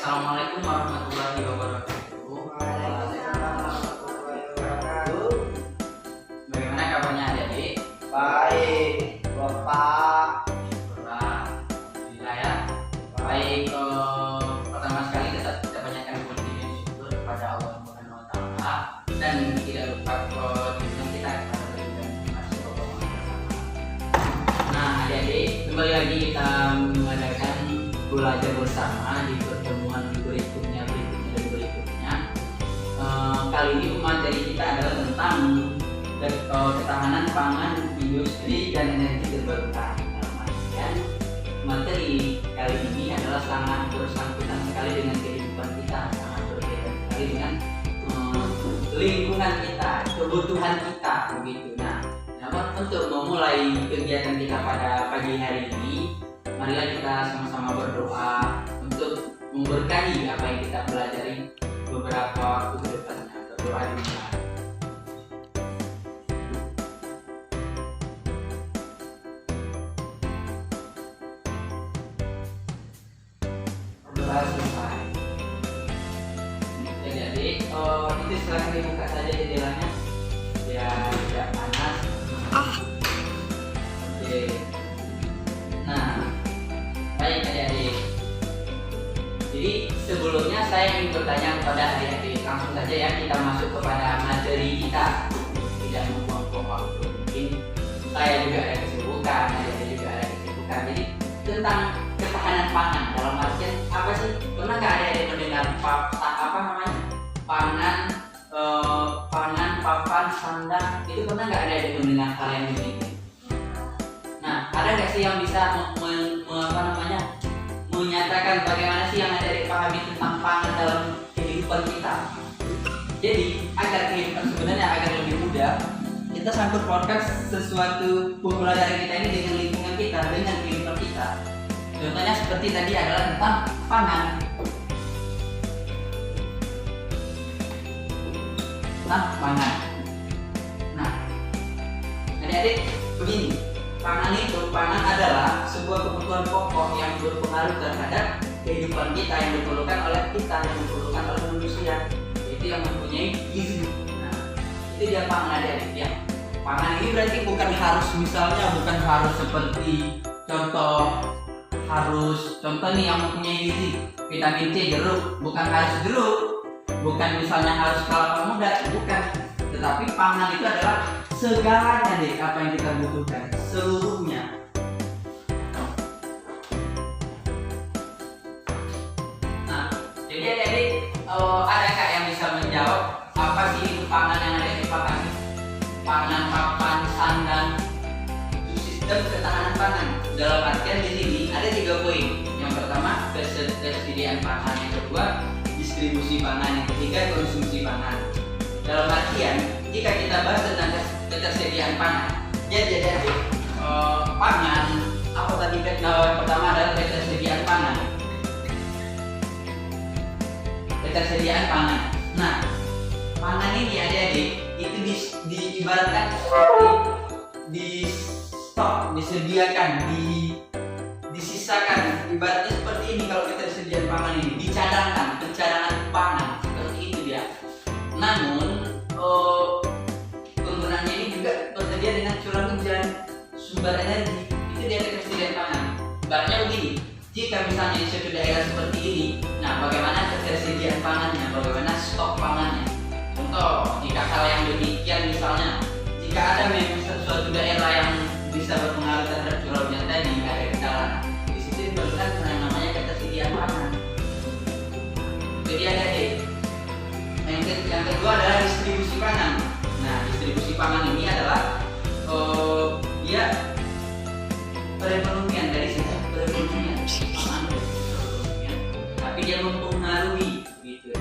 Assalamualaikum warahmatullahi wabarakatuh. Bagaimana kabarnya adik-adik? Baik, Bapak. Alhamdulillah ya. Baik, pertama sekali kita banyakkan puji dan syukur kepada Allah Subhanahu wa taala dan tidak lupa junjungan kita kepada baginda Muhammad sallallahu alaihi wasallam. Nah, adik-adik, kembali lagi kita mengadakan belajar bersama di pertemuan berikutnya. Kali ini materi kita adalah tentang ketahanan pangan, industri dan energi terbarukan. Dan materi kali ini adalah sangat bersangkutan sekali dengan kehidupan kita, sangat berkaitan sekali dengan lingkungan kita, kebutuhan kita, begitu. Nah, namun untuk memulai kegiatan kita pada pagi hari ini, marilah kita sama-sama berdoa untuk memberkahi apa yang kita pelajari beberapa waktu ke depannya. Berdoa dulu. Berdoa selesai. Jadi itu silahkan dibuka saja jendelanya biar tidak panas. Oke. Nah, baik adik-adik. Jadi sebelumnya saya ingin bertanya kepada adik-adik, langsung saja ya kita masuk kepada materi kita. Tidak membuang-buang waktu. Mungkin saya juga ada kesibukan, adik-adik juga ada kesibukan. Jadi tentang ketahanan pangan dalam artian apa sih? Pernah nggak adik-adik mendengar pangan, papan, sandang? Itu pernah nggak adik-adik mendengar hal yang begini? Nah, ada nggak sih yang bisa menyatakan bagaimana sih yang ada dipahami tentang pangan dalam kehidupan kita? Jadi agar kehidupan sebenarnya agar lebih mudah, kita sangkut pautkan sesuatu pembelajaran kita ini dengan lingkungan kita, dengan kehidupan kita. Contohnya seperti tadi adalah tentang pangan. Nah, adik-adik begini. Pangan adalah sebuah kebutuhan pokok yang berpengaruh terhadap kehidupan kita, yang diperlukan oleh kita, yang diperlukan oleh manusia, itu yang mempunyai gizi. Nah, itu dia pangan adik-adik ya. Pangan ini berarti bukan harus seperti contoh nih yang mempunyai gizi, vitamin C jeruk, bukan harus jeruk, bukan misalnya harus kelapa muda, bukan. Tetapi pangan itu adalah segalanya deh, apa yang kita butuhkan, seluruhnya. Nah, jadi adik-adik, adakah yang bisa menjawab apa sih itu pangan yang ada di pahami? Pangan, papan, sandang, itu sistem ketahanan pangan. Dalam artian di sini ada 3 poin. Yang pertama ketersediaan pangan, yang kedua distribusi pangan, yang ketiga konsumsi pangan. Dalam artian jika kita bahas tentang ketersediaan pangan, jadi pangan apa tadi? Pertama adalah ketersediaan pangan. Ketersediaan pangan. Nah, pangan ini adik-adik itu diibaratkan seperti di stok, disediakan, disisakan. Ibaratnya seperti ini kalau ketersediaan pangan ini dicadangkan, pencadangan pangan seperti itu dia. Namun penggunaannya ini juga tersedia dengan curah hujan, sumber energi, itu dia ketersediaan pangan. Ibaratnya begini, jika misalnya di suatu daerah seperti ini, nah bagaimana ketersediaan pangannya, bagaimana stok pangannya. Contoh, jika hal yang demikian misalnya, jika ada memang suatu daerah yang bisa berpengaruh terhadap curah hujan tadi, ada kendala, di situ diperlukan yang namanya ketersediaan pangan. Jadi ada yang kedua adalah distribusi pangan. Nah, distribusi pangan ini adalah dia perekonomian dari sisi perekonomian pangan, tapi dia mempengaruhi gitu.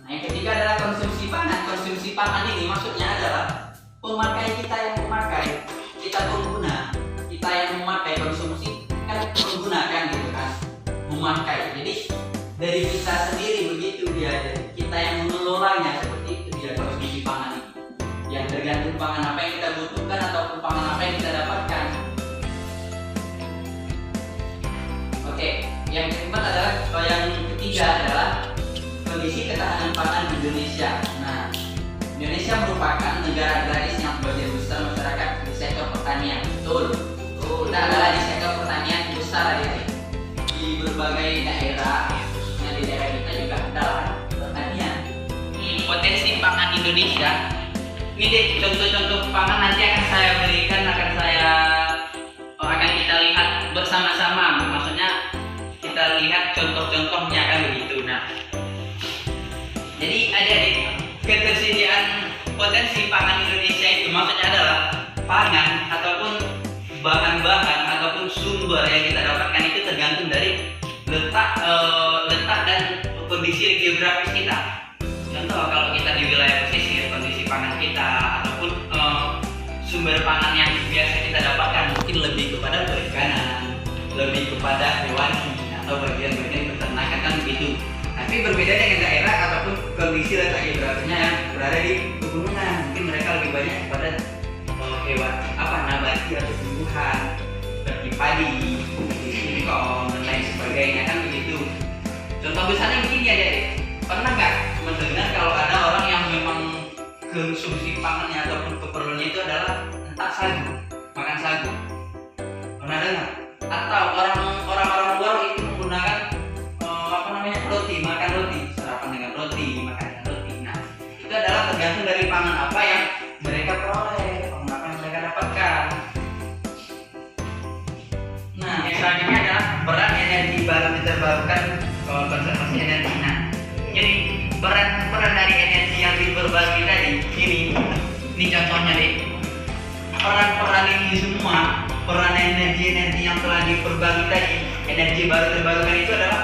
Nah, yang ketiga adalah konsumsi pangan. Konsumsi pangan ini maksudnya adalah pemakai kita yang memakai, kita pengguna, kita yang memakai. Konsumsi kan menggunakan gitu kan, memakai. Jadi dari kita sendiri begitu dia, kita yang mengelolanya, seperti itu dia konsumsi pangan ini. Yang tergantung pangan apa yang kita butuhkan ataupun pangan apa yang kita dapatkan. Oke, yang keempat adalah yang ketiga adalah kondisi ketahanan pangan di Indonesia. Nah, Indonesia merupakan negara agraris yang sebagian besar masyarakat di sektor pertanian. Betul. Kita adalah di sektor pertanian besar ya. Di berbagai daerah, khususnya di daerah kita juga adalah pertanian. Potensi pangan Indonesia. Ini deh contoh-contoh pangan nanti akan saya berikan, akan kita lihat bersama-sama. Maksudnya kita lihat contoh-contohnya kan begitu. Nah, jadi adik-adik, ketersediaan potensi pangan Indonesia itu maksudnya adalah pangan ataupun bahan-bahan ataupun sumber yang kita dapatkan itu tergantung dari letak dan kondisi geografis kita. Contoh kalau kita di wilayah pesisir, kondisi pangan kita ataupun sumber pangan yang biasa kita dapatkan mungkin lebih kepada perikanan, lebih kepada hewani atau bagian-bagian peternakan kan begitu. Tapi berbeda dengan daerah ataupun kondisi letak geografisnya yang berada di pegunungan, mungkin mereka lebih banyak kepada hewan nabati atau tumbuhan seperti padi, singkong dan lain sebagainya kan begitu. Contoh besarnya begini ya deh. Pernah nggak mendengar kalau ada orang yang memang konsumsi pangannya ataupun keperluannya itu adalah entah sagu, makan sagu? Pernah dengar? Atau orang-orang luar itu menggunakan roti, makan roti, sarapan dengan roti, makan dengan roti. Nah, itu adalah tergantung dari pangan apa yang mereka peroleh, pangan apa yang mereka dapatkan. Nah, yang selanjutnya adalah peran energi baru terbarukan konservasi energi. Nah, jadi peran dari energi yang diberbagi tadi ini contohnya deh. Peran ini semua, peran energi yang telah diberbagi tadi, energi baru terbarukan itu adalah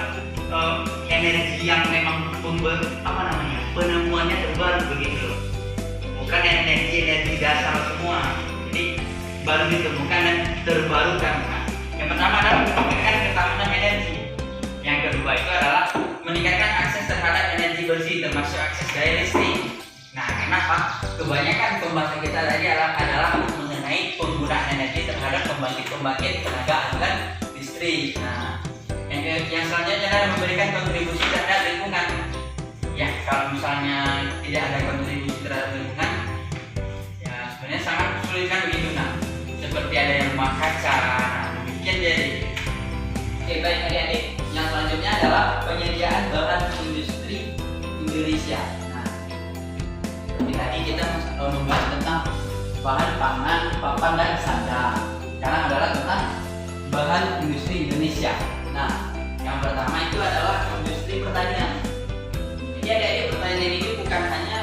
energi yang memang penemuannya terbaru begitu loh. Bukan energi dasar semua. Jadi baru ditemukan dan terbarukan. Nah, yang pertama adalah meningkatkan ketahanan energi. Yang kedua itu adalah meningkatkan akses terhadap energi bersih termasuk akses daya listrik. Nah, kenapa? Kebanyakan pembahasan kita tadi adalah mengenai penggunaan energi terhadap pembangkit tenaga aliran listrik. Nah, yang selanjutnya adalah memberikan kontribusi terhadap lingkungan. Ya, kalau misalnya tidak ada kontribusi terhadap lingkungan, ya sebenarnya sangat sulit kan begitu. Nah, seperti ada yang rumah kaca, demikian jadi. Oke, baik adik-adik. Yang selanjutnya adalah penyediaan bahan industri Indonesia. Nah, seperti tadi kita membahas tentang bahan pangan, papan dan sandang. Sekarang adalah tentang bahan industri Indonesia. Nah, yang pertama itu adalah industri pertanian. Jadi adik-adik, pertanian ini bukan hanya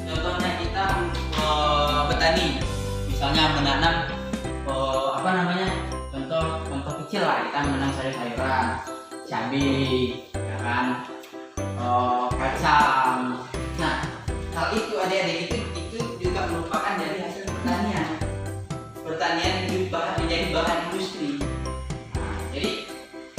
contohnya kita petani, misalnya menanam contoh kecil lah, kita menanam sayur-sayuran, cabai, ya kan, kacang. Nah, hal itu adik-adik itu juga merupakan dari hasil pertanian. Pertanian itu menjadi bahan industri. Nah, jadi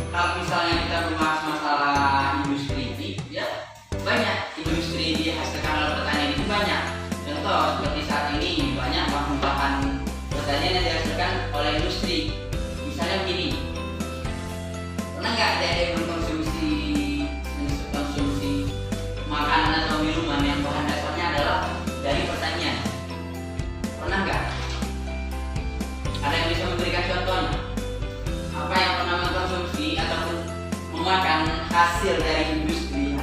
kalau misalnya kita membahas masalah industri ini, ya banyak industri dihasilkan oleh pertanian itu banyak. Contoh seperti saat ini banyak bahan-bahan pertanian yang dihasilkan oleh industri. Misalnya begini, pernah nggak ada yang mengkonsumsi makanan atau minuman yang bahan dasarnya adalah dari pertanian? Pernah nggak? Ada yang bisa memberikan contohnya? Apa yang pernah mengkonsumsi ataupun memakan hasil dari industri,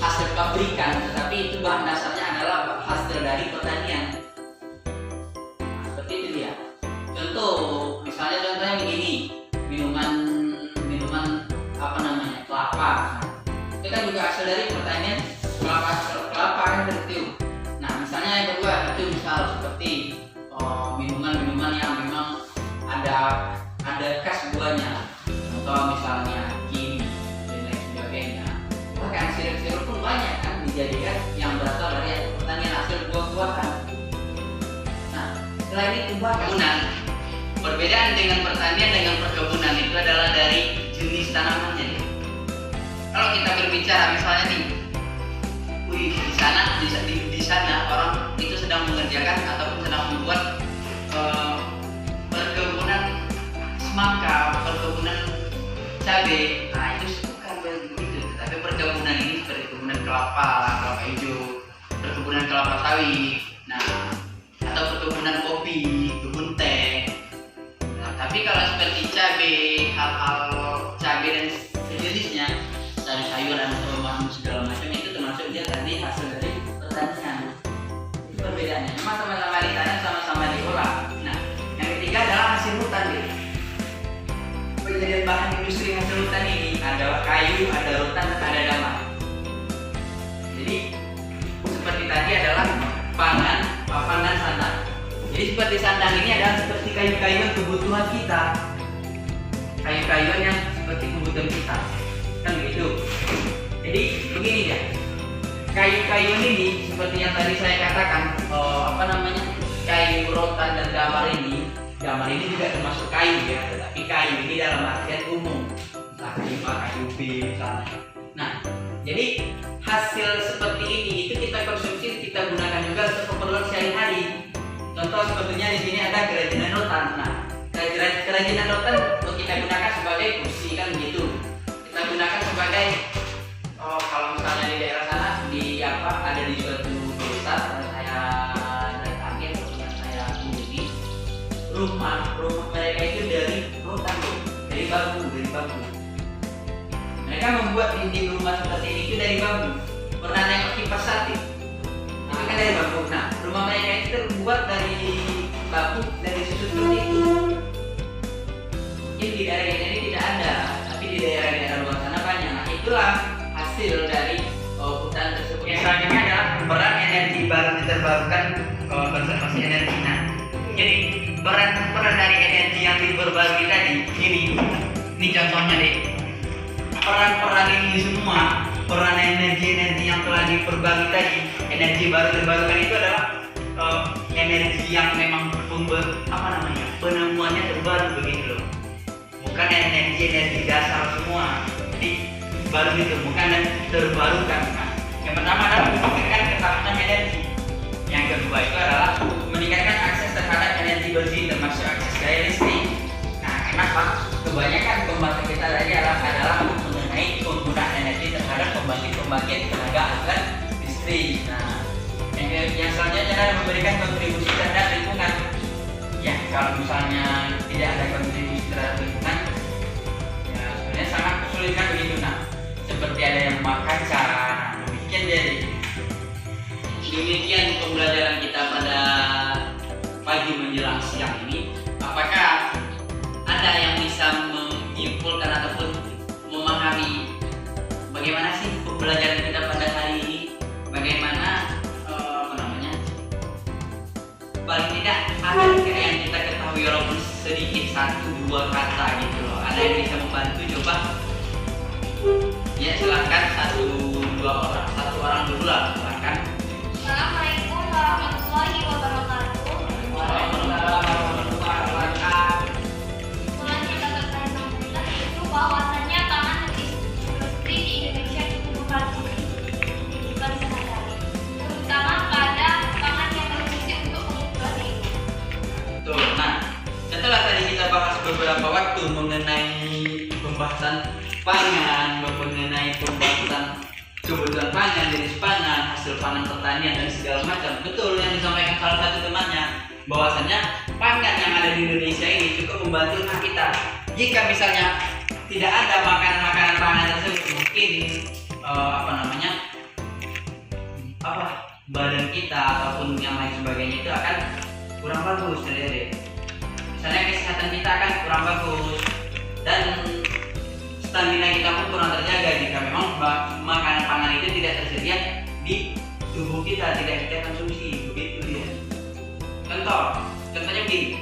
hasil pabrikan, tetapi itu bahan dasarnya adalah hasil dari pertanian? Nah, seperti itu dia. Contohnya begini, minuman kelapa. Itu kan juga hasil dari pertanian kelapa kan seperti itu. Nah, misalnya yang kedua itu seperti minuman yang memang ada khas buahnya. Contoh misalnya kiwi dan lain sebagainya. Bahkan sirup-sirup pun banyak kan dijadikan yang berasal dari pertanian hasil buah-buahan. Nah, selain itu perkebunan, perbedaan dengan pertanian dengan perkebunan itu adalah dari jenis tanamannya. Kalau kita berbicara misalnya nih, di sana orang itu sedang mengerjakan ataupun sedang membuat perkebunan semangka, perkebunan cabai, nah itu bukan begitu. Tapi perkebunan ini seperti perkebunan kelapa, kelapa hijau, perkebunan kelapa sawit, nah atau perkebunan kopi, kebun teh. Nah, tapi kalau seperti cabai, hal-hal cabai dan sejenisnya, sayur-sayuran, buah segala macam itu termasuk dia tadi hasil dari pertanian. Itu perbedaannya. Memang sama-sama ditanam, sama-sama diolah. Nah, yang ketiga adalah hasil hutan dia. Penjadian bahan industri hasil hutan ini ada kayu, ada rotan, ada damat. Jadi seperti tadi adalah pangan, papan dan sandang. Jadi seperti sandang ini adalah seperti kayu-kayuan kebutuhan kita, kayu-kayuan yang seperti kebutuhan kita, kan begitu. Jadi begini ya, kayu-kayuan ini seperti yang tadi saya katakan, kayu rotan dan damar ini juga termasuk kayu ya, tetapi kayu ini dalam artian umum, entah kayu A, kayu B misalnya. Nah, jadi hasil seperti ini itu kita konsumsi, kita gunakan juga untuk keperluan sehari-hari. Contoh sebetulnya di sini ada kerajinan rotan. Nah, kerajinan rotan kita gunakan sebagai kursi, kan begitu. Kita gunakan sebagai kalau misalnya di daerah sana ada di suatu desa yang saya datangi atau yang saya kunjungi, rumah mereka itu dari rotan, dari bambu. Mereka membuat dinding rumah seperti ini itu dari bambu. Pernah nengok kipas sate? Itu kan dari bambu. Nah, rumah mereka itu terbuat dari bambu, dari susu seperti itu. Mungkin di daerah ini tidak ada, tapi di daerah luar sana banyak. Nah, itulah hasil dari hutan tersebut. Yang selanjutnya adalah peran energi baru terbarukan, konservasi energi. Nah, jadi peran dari energi yang diperbarui tadi ini contohnya deh. Peran ini semua, peran energi yang telah diperbarui tadi, energi baru terbarukan itu adalah energi yang memang penemuannya terbaru begitu loh. Bukan energi dasar semua. Jadi baru ditemukan dan terbarukan. Nah, yang pertama adalah meningkatkan ketahanan energi. Yang kedua itu adalah meningkatkan akses terhadap energi bersih termasuk akses daya listrik. Nah, kenapa? Kebanyakan pembahasan kita tadi adalah mengenai penggunaan energi terhadap pembangkit tenaga aliran listrik. Nah, yang selanjutnya adalah memberikan kontribusi terhadap lingkungan. Ya, kalau misalnya tidak ada kontribusi terhadap lingkungan, ya sebenarnya sangat kesulitan begitu. Nah, seperti ada yang memakan cara. Demikian jadi. Demikian pembelajaran kita pada pagi menjelang siang ini. Apakah ada yang bisa menyimpulkan ataupun memahami bagaimana sih pembelajaran kita pada hari ini? Bagaimana paling tidak ada yang kita ketahui walaupun sedikit 1-2 kata gitu loh. Ada yang bisa membantu, coba ya silakan 1-2 orang, satu orang dulu lah, silakan. Assalamualaikum warahmatullahi wabarakatuh. Kesimpulan yang dapat saya sampaikan yaitu bahwasannya pangan industri di Indonesia cukup membantu kehidupan sehari-hari, terutama pada pangan yang berfungsi untuk kebutuhan hidup. Tuh, nah setelah tadi kita bahas beberapa waktu mengenai pembahasan pangan, mengenai pembahasan kebutuhan pangan, jenis pangan, hasil pangan pertanian dan segala macam. Betul yang disampaikan salah satu temannya, bahwasannya pangan yang ada di Indonesia ini cukup membantu kita. Jika misalnya tidak ada makanan-makanan pangan tersebut, mungkin badan kita ataupun yang lain sebagainya itu akan kurang bagus, jadi misalnya kesehatan kita akan kurang bagus dan stamina kita pun kurang terjaga jika memang makanan pangan itu tidak tersedia di tubuh kita, tidak kita konsumsi, begitu dia. Contohnya begini.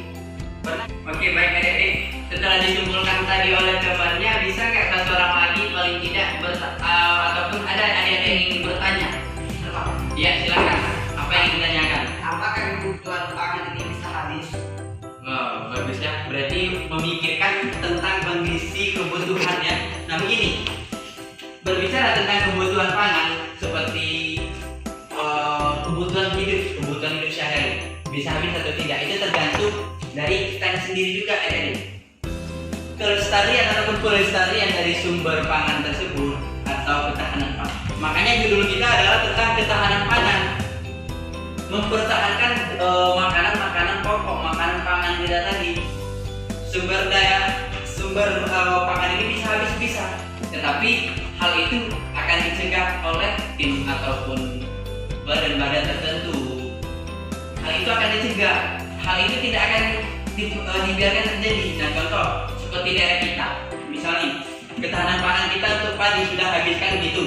Oke, baik adik-adik, setelah disimpulkan tadi oleh temannya, bisa nggak satu orang lagi paling tidak ataupun ada adik-adik yang ingin bertanya? Ya, silakan. Apa yang ditanyakan? Apakah kebutuhan pangan ini bisa habis? Oh, bagus ya. Berarti memikirkan tentang kondisi kebutuhannya. Nah, begini. Berbicara tentang kebutuhan pangan seperti kebutuhan hidup sehari-hari, bisa habis atau tidak itu tergantung dari kita sendiri juga, adik-adik. kelestarian ataupun pelestarian dari sumber pangan tersebut atau ketahanan pangan. Makanya judul kita adalah tentang ketahanan pangan. Mempertahankan makanan-makanan pokok, makanan pangan kita tadi. Sumber pangan ini bisa habis bisa, tetapi hal itu akan dicegah oleh tim ataupun badan-badan tertentu. Hal itu akan dicegah. Hal itu tidak akan dibiarkan terjadi. Nah, contoh seperti daerah kita, misalnya ketahanan pangan kita untuk padi sudah habiskan gitu,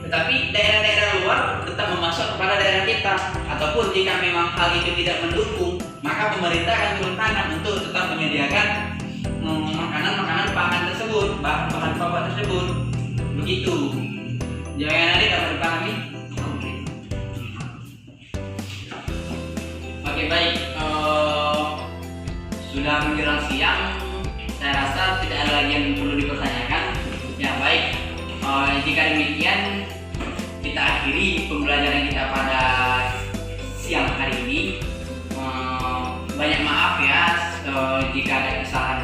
tetapi daerah-daerah luar tetap memasok kepada daerah kita, ataupun jika memang hal itu tidak mendukung, maka pemerintah akan turun tangan untuk tetap menyediakan makanan-makanan pangan tersebut, bahan-bahan pokok tersebut. Begitu. Jangan ada dapat dipahami. Oke, baik. Sudah menjelang siang, saya rasa tidak ada lagi yang perlu dipertanyakan. Ya, baik. Jika demikian, kita akhiri pembelajaran kita pada siang hari ini. Banyak maaf ya jika ada kesalahan